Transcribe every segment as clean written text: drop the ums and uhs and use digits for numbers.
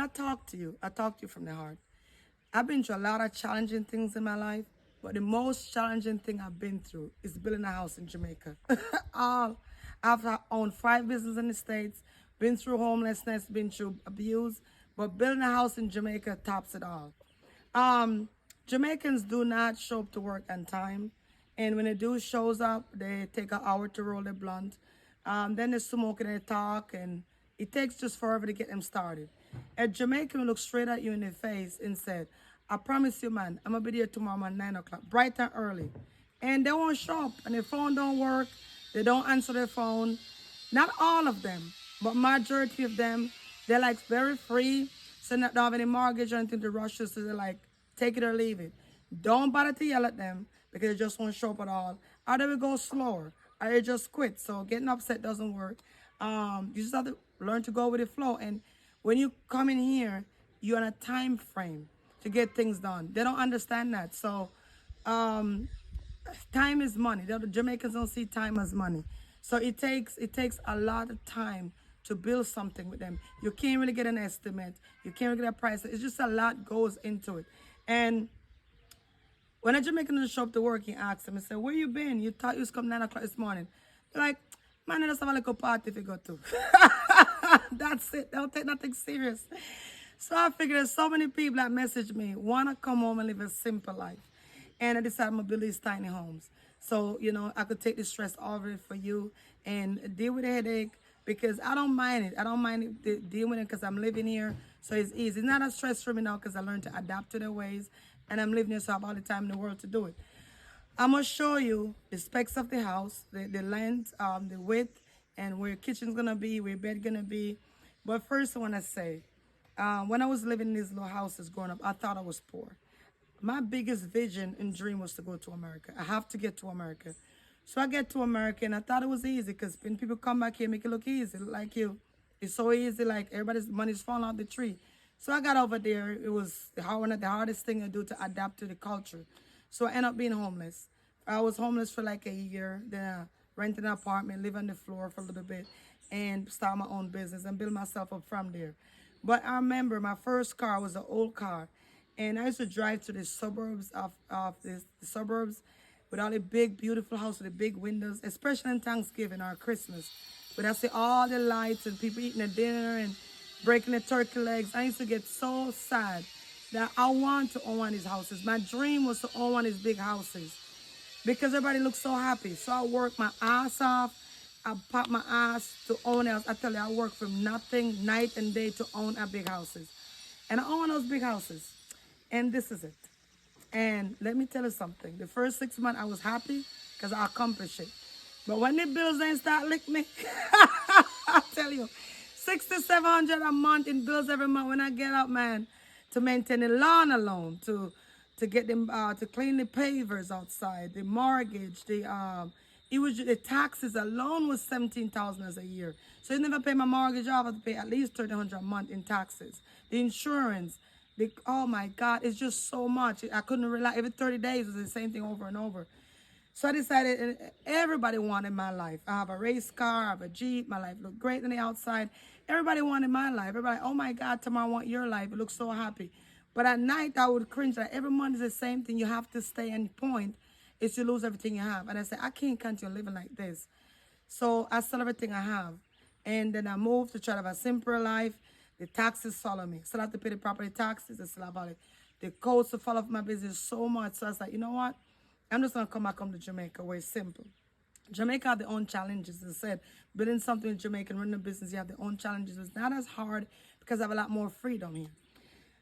I talk to you, I talk to you from the heart. I've been through a lot of challenging things in my life, but the most challenging thing I've been through is building a house in Jamaica. All I've owned 5 businesses in the States, been through homelessness, been through abuse, but building a house in Jamaica tops it all. Um, Jamaicans do not show up to work on time, and when they do shows up, they take an hour to roll their blunt. Then they smoke and they talk, and it takes just forever to get them started. A Jamaican will look straight at you in the face and said, "I promise you, man, I'm gonna be there tomorrow at 9 o'clock, bright and early," and they won't show up, and their phone don't work. They don't answer their phone. Not all of them, but majority of them, they're like very free, so they don't have any mortgage or anything to rush you, so they're like, take it or leave it. Don't bother to yell at them because they just won't show up at all. Or they will go slower, or they just quit. So getting upset doesn't work. You just have to learn to go with the flow. And when you come in here, you're on a time frame to get things done. They don't understand that. So time is money. The Jamaicans don't see time as money. So it takes a lot of time to build something with them. You can't really get an estimate. You can't really get a price. It's just a lot goes into it. And when a Jamaican doesn't show up to work, he asks them and say, "Where you been? You thought you was coming 9 o'clock this morning." They're like, "Man, I just have a little party if you go to." That's it. Don't take nothing serious. So I figured there's so many people that message me, want to come home and live a simple life. And I decided I'm going to build these tiny homes. So, I could take the stress off of it for you and deal with the headache because I don't mind it. I don't mind dealing with it because I'm living here. So it's easy. It's not a stress for me now because I learned to adapt to their ways. And I'm living here, so I have all the time in the world to do it. I'm going to show you the specs of the house, the length, the width, and where your kitchen's going to be, where your bed's going to be. But first I want to say, when I was living in these little houses growing up, I thought I was poor. My biggest vision and dream was to go to America. I have to get to America. So I get to America, and I thought it was easy because when people come back here, make it look easy. Like it's so easy, like everybody's money's falling out the tree. So I got over there. It was one of the hardest thing to do to adapt to the culture. So I ended up being homeless. I was homeless for like a year. Then I rented an apartment, live on the floor for a little bit, and start my own business and build myself up from there. But I remember my first car was an old car. And I used to drive to the suburbs the suburbs with all the big, beautiful houses with the big windows, especially on Thanksgiving or Christmas. But I see all the lights and people eating their dinner and breaking the turkey legs. I used to get so sad that I want to own one of these houses. My dream was to own one of these big houses because everybody looks so happy. So I worked my ass off. I popped my ass to own a house. I tell you, I work from nothing, night and day, to own a big houses. And I own those big houses. And this is it. And let me tell you something. The first 6 months, I was happy because I accomplished it. But when the bills ain't start lick me, I tell you, 600 to 700 a month in bills every month when I get up, man, to maintain the lawn alone, to get them, to clean the pavers outside, the mortgage, it was the taxes alone was 17,000 a year. So you never pay my mortgage off. I have to pay at least 1,300 a month in taxes. The insurance. Oh my God, it's just so much. I couldn't rely. Every 30 days was the same thing over and over. So I decided, and everybody wanted my life. I have a race car, I have a Jeep, my life looked great on the outside. Everybody wanted my life. Everybody, oh my God, tomorrow I want your life. It looks so happy. But at night, I would cringe that every month is the same thing. You have to stay on point. Is you lose everything you have. And I said, I can't continue living like this. So I sell everything I have. And then I moved to try to have a simpler life. The taxes follow me. Still have to pay the property taxes. I still have all it. The codes to follow up my business so much. So I was like, you know what? I'm just going to come back home to Jamaica where it's simple. Jamaica have their own challenges. As I said, building something in Jamaica and running a business, you have their own challenges. It's not as hard because I have a lot more freedom here.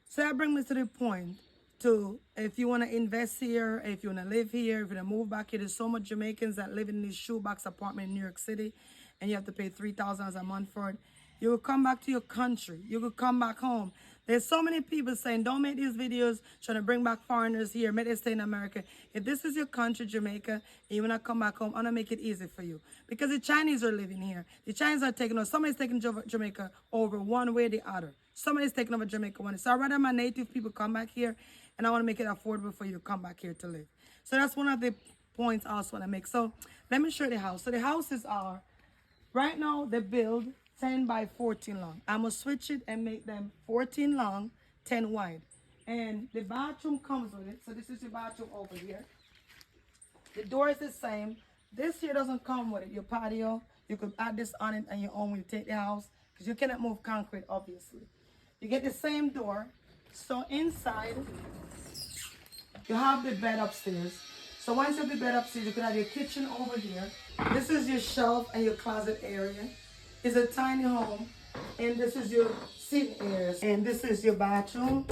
So that brings me to the point to, if you want to invest here, if you want to live here, if you want to move back here, there's so much Jamaicans that live in this shoebox apartment in New York City, and you have to pay $3,000 a month for it. You will come back to your country. You will come back home. There's so many people saying, don't make these videos trying to bring back foreigners here. Make them stay in America. If this is your country, Jamaica, and you want to come back home, I'm going to make it easy for you. Because the Chinese are living here. The Chinese are taking over. Somebody's taking Jamaica over one way or the other. Somebody's taking over Jamaica one. So I'd rather my native people come back here, and I want to make it affordable for you to come back here to live. So that's one of the points I also want to make. So let me show you the house. So the houses are, right now, they build 10 by 14 long. I'm going to switch it and make them 14 long, 10 wide. And the bathroom comes with it. So this is your bathroom over here. The door is the same. This here doesn't come with it. Your patio, you could add this on it on your own when you take the house, because you cannot move concrete, obviously. You get the same door. So inside, you have the bed upstairs. So once you have the bed upstairs, you can have your kitchen over here. This is your shelf and your closet area. It's a tiny home. And this is your seating area. And this is your bathroom.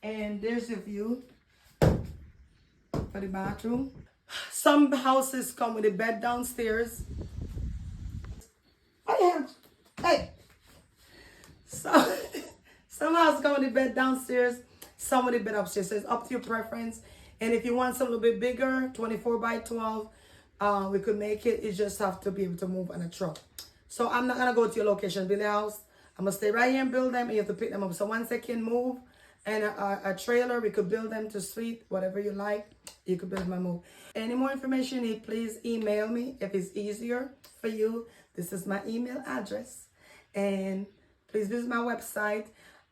And there's your view for the bathroom. Some houses come with a bed downstairs. Hey! So, some houses come with a bed downstairs, some with a bed upstairs. So it's up to your preference. And if you want something a little bit bigger, 24 by 12, we could make it. You just have to be able to move on a truck. So I'm not going to go to your location, build a house. I'm going to stay right here and build them, and you have to pick them up. So once they can move, and a trailer, we could build them to suite, whatever you like, you could build them and move. Any more information you need, please email me if it's easier for you. This is my email address. And please visit my website.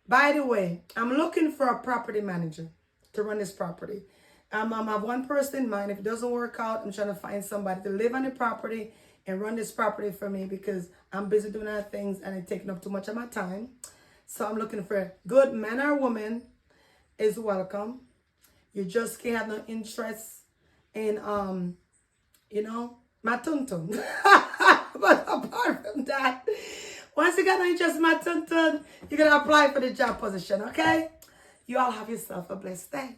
By the way, I'm looking for a property manager to run this property. I have one person in mind. If it doesn't work out, I'm trying to find somebody to live on the property and run this property for me, because I'm busy doing other things and it's taking up too much of my time. So I'm looking for a good man or woman is welcome. You just can't have no interest in, you know, my tuntun. But apart from that, once you got no interest in my tuntun, you're going to apply for the job position, okay? You all have yourself a blessed day.